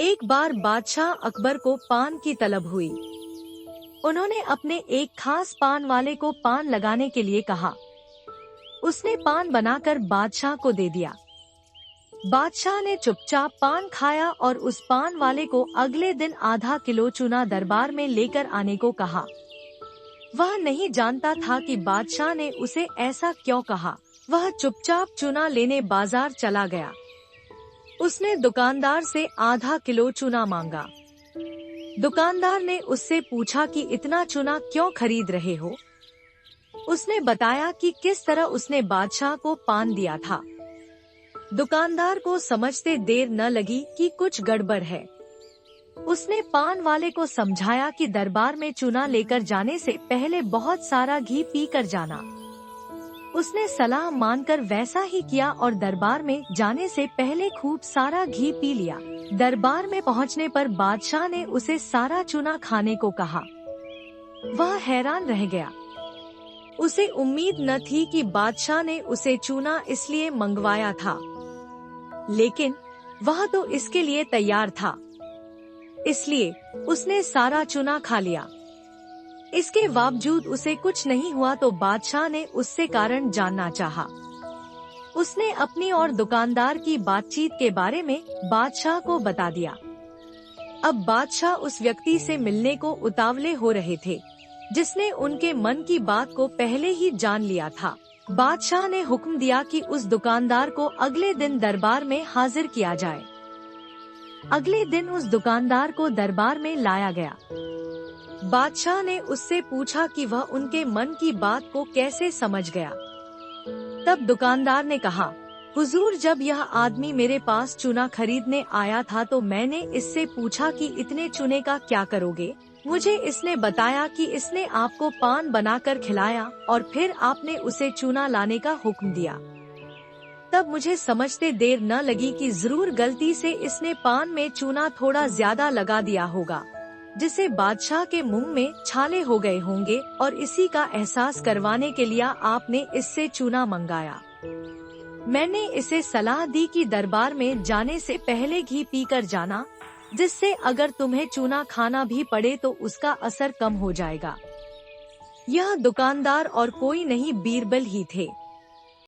एक बार बादशाह अकबर को पान की तलब हुई। उन्होंने अपने एक खास पान वाले को पान लगाने के लिए कहा। उसने पान बनाकर बादशाह को दे दिया। बादशाह ने चुपचाप पान खाया और उस पान वाले को अगले दिन आधा किलो चूना दरबार में लेकर आने को कहा। वह नहीं जानता था कि बादशाह ने उसे ऐसा क्यों कहा। वह चुपचाप चूना लेने बाजार चला गया। उसने दुकानदार से आधा किलो चूना मांगा। दुकानदार ने उससे पूछा कि इतना चूना क्यों खरीद रहे हो। उसने बताया कि किस तरह उसने बादशाह को पान दिया था। दुकानदार को समझते देर न लगी कि कुछ गड़बड़ है। उसने पान वाले को समझाया कि दरबार में चूना लेकर जाने से पहले बहुत सारा घी पीकर जाना। उसने सलाह मानकर वैसा ही किया और दरबार में जाने से पहले खूब सारा घी पी लिया। दरबार में पहुंचने पर बादशाह ने उसे सारा चूना खाने को कहा। वह हैरान रह गया। उसे उम्मीद न थी कि बादशाह ने उसे चूना इसलिए मंगवाया था, लेकिन वह तो इसके लिए तैयार था, इसलिए उसने सारा चूना खा लिया। इसके बावजूद उसे कुछ नहीं हुआ तो बादशाह ने उससे कारण जानना चाहा। उसने अपनी और दुकानदार की बातचीत के बारे में बादशाह को बता दिया। अब बादशाह उस व्यक्ति से मिलने को उतावले हो रहे थे, जिसने उनके मन की बात को पहले ही जान लिया था। बादशाह ने हुक्म दिया कि उस दुकानदार को अगले दिन दरबार में हाजिर किया जाए। अगले दिन उस दुकानदार को दरबार में लाया गया। बादशाह ने उससे पूछा कि वह उनके मन की बात को कैसे समझ गया। तब दुकानदार ने कहा, हुजूर, जब यह आदमी मेरे पास चूना खरीदने आया था तो मैंने इससे पूछा कि इतने चूने का क्या करोगे। मुझे इसने बताया कि इसने आपको पान बनाकर खिलाया और फिर आपने उसे चूना लाने का हुक्म दिया। तब मुझे समझते देर न लगी कि जरूर गलती से इसने पान में चूना थोड़ा ज्यादा लगा दिया होगा, जिसे बादशाह के मुंह में छाले हो गए होंगे और इसी का एहसास करवाने के लिए आपने इससे चूना मंगाया। मैंने इसे सलाह दी कि दरबार में जाने से पहले घी पीकर जाना, जिससे अगर तुम्हें चूना खाना भी पड़े तो उसका असर कम हो जाएगा। यह दुकानदार और कोई नहीं बीरबल ही थे।